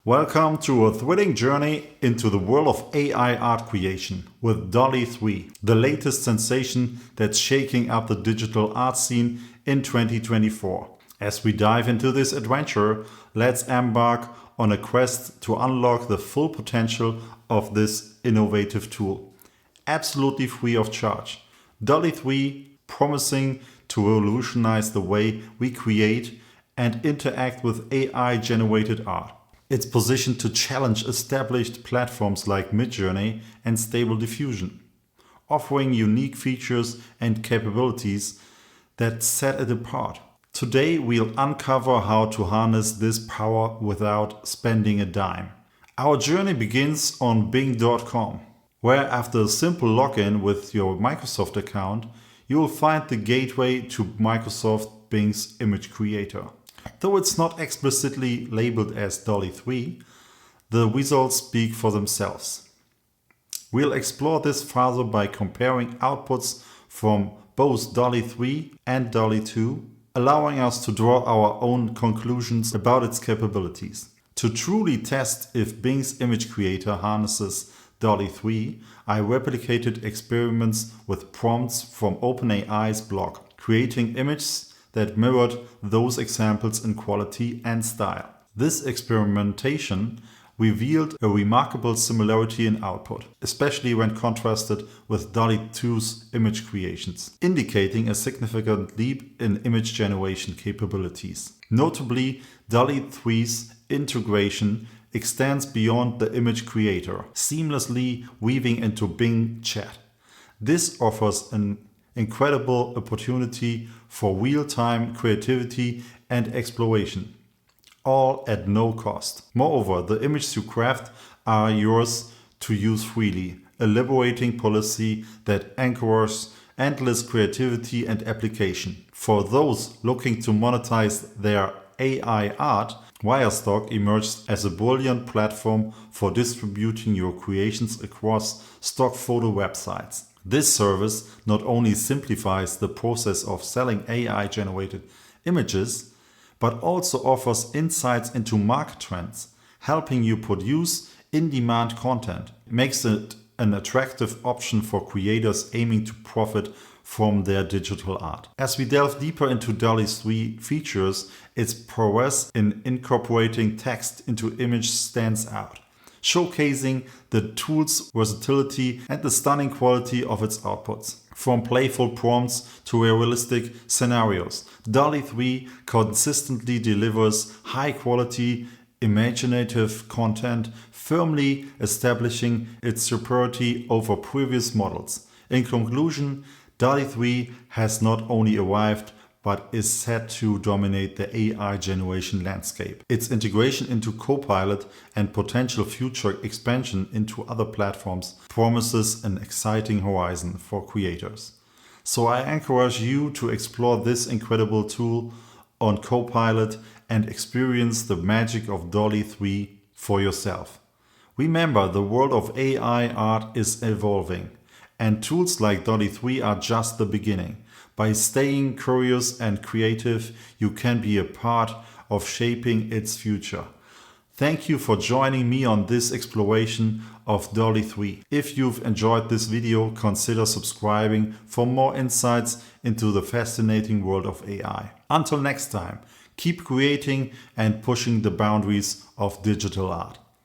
Welcome to a thrilling journey into the world of AI art creation with dall-e 3, the latest sensation that's shaking up the digital art scene in 2024. As we dive into this adventure, let's embark on a quest to unlock the full potential of this innovative tool. Absolutely free of charge. dall-e 3 promising to revolutionize the way we create and interact with AI-generated art. It's positioned to challenge established platforms like Midjourney and Stable Diffusion, offering unique features and capabilities that set it apart. Today we'll uncover how to harness this power without spending a dime. Our journey begins on Bing.com, where after a simple login with your Microsoft account, you will find the gateway to Microsoft Bing's image creator. Though it's not explicitly labeled as dall-e 3, the results speak for themselves. We'll explore this further by comparing outputs from both dall-e 3 and dall-e 2, allowing us to draw our own conclusions about its capabilities. To truly test if Bing's image creator harnesses dall-e 3, I replicated experiments with prompts from OpenAI's blog, creating images that mirrored those examples in quality and style. This experimentation revealed a remarkable similarity in output, especially when contrasted with dall-e 2's image creations, indicating a significant leap in image generation capabilities. Notably, dall-e 3's integration extends beyond the image creator, seamlessly weaving into Bing Chat. This offers an incredible opportunity for real-time creativity and exploration, all at no cost. Moreover, the images you craft are yours to use freely, a liberating policy that anchors endless creativity and application. For those looking to monetize their AI art, Wirestock emerged as a brilliant platform for distributing your creations across stock photo websites. This service not only simplifies the process of selling AI-generated images, but also offers insights into market trends, helping you produce in-demand content. It makes it an attractive option for creators aiming to profit from their digital art. As we delve deeper into dall-e 3 features, its prowess in incorporating text into image stands out, showcasing the tool's versatility and the stunning quality of its outputs. From playful prompts to realistic scenarios, dall-e 3 consistently delivers high-quality, imaginative content, firmly establishing its superiority over previous models. In conclusion, dall-e 3 has not only arrived but is set to dominate the AI generation landscape. Its integration into Copilot and potential future expansion into other platforms promises an exciting horizon for creators. So I encourage you to explore this incredible tool on Copilot and experience the magic of dall-e 3 for yourself. Remember, the world of AI art is evolving, and tools like dall-e 3 are just the beginning. By staying curious and creative, you can be a part of shaping its future. Thank you for joining me on this exploration of dall-e 3. If you've enjoyed this video, consider subscribing for more insights into the fascinating world of AI. Until next time, keep creating and pushing the boundaries of digital art.